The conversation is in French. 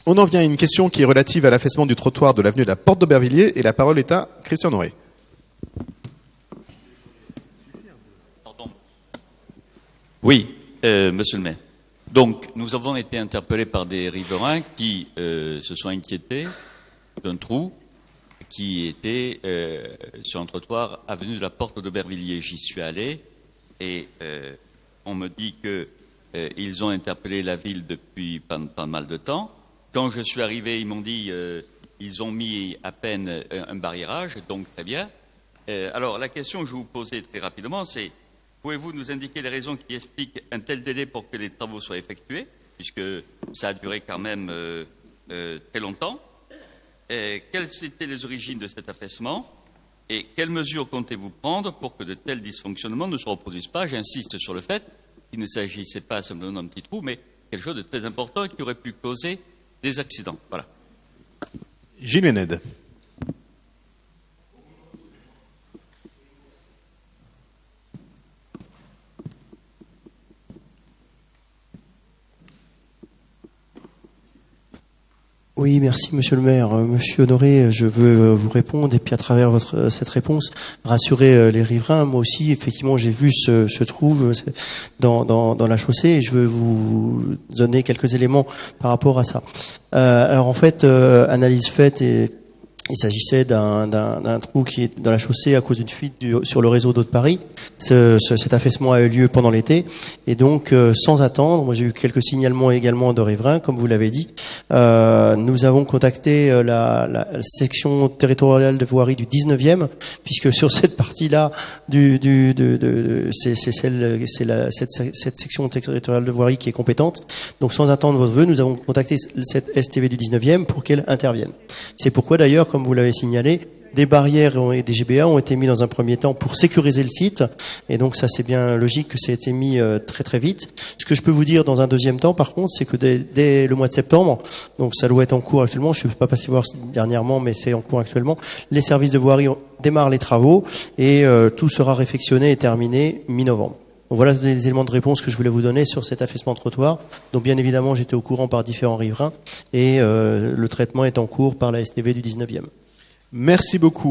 On en vient à une question qui est relative à l'affaissement du trottoir de l'avenue de la Porte d'Aubervilliers et la parole est à Christian Noré. Oui, monsieur le maire. Donc, nous avons été interpellés par des riverains qui se sont inquiétés d'un trou qui était sur un trottoir avenue de la Porte d'Aubervilliers. J'y suis allé et on me dit que ils ont interpellé la ville depuis pas mal de temps. Quand je suis arrivé, ils m'ont dit ils ont mis à peine un barriérage, donc très bien. Alors, la question que je vais vous poser très rapidement, c'est pouvez-vous nous indiquer les raisons qui expliquent un tel délai pour que les travaux soient effectués, puisque ça a duré quand même très longtemps? Quelles étaient les origines de cet affaissement? Et quelles mesures comptez-vous prendre pour que de tels dysfonctionnements ne se reproduisent pas? J'insiste sur le fait qu'il ne s'agissait pas simplement d'un petit trou, mais quelque chose de très important qui aurait pu causer des accidents. Voilà. Gilles Ménède. Oui, merci Monsieur le maire. Monsieur Honoré, je veux vous répondre et puis à travers cette réponse, rassurer les riverains. Moi aussi, effectivement, j'ai vu ce trou dans la chaussée et je veux vous donner quelques éléments par rapport à ça. Alors en fait, analyse faite et il s'agissait d'un trou qui est dans la chaussée à cause d'une fuite sur le réseau d'eau de Paris. Cet affaissement a eu lieu pendant l'été et donc sans attendre, moi j'ai eu quelques signalements également de riverains, comme vous l'avez dit. Nous avons contacté la section territoriale de voirie du 19e, puisque sur cette partie-là, cette section territoriale de voirie qui est compétente. Donc sans attendre votre vœu, nous avons contacté cette STV du 19e pour qu'elle intervienne. C'est pourquoi d'ailleurs, comme vous l'avez signalé, des barrières et des GBA ont été mis dans un premier temps pour sécuriser le site. Et donc ça, c'est bien logique que ça ait été mis très très vite. Ce que je peux vous dire dans un deuxième temps, par contre, c'est que dès le mois de septembre, donc ça doit être en cours actuellement, je ne suis pas passé voir dernièrement, mais c'est en cours actuellement, les services de voirie démarrent les travaux et tout sera réfectionné et terminé mi-novembre. Donc voilà les éléments de réponse que je voulais vous donner sur cet affaissement de trottoir. Donc bien évidemment, j'étais au courant par différents riverains et le traitement est en cours par la STV du 19e. Merci beaucoup.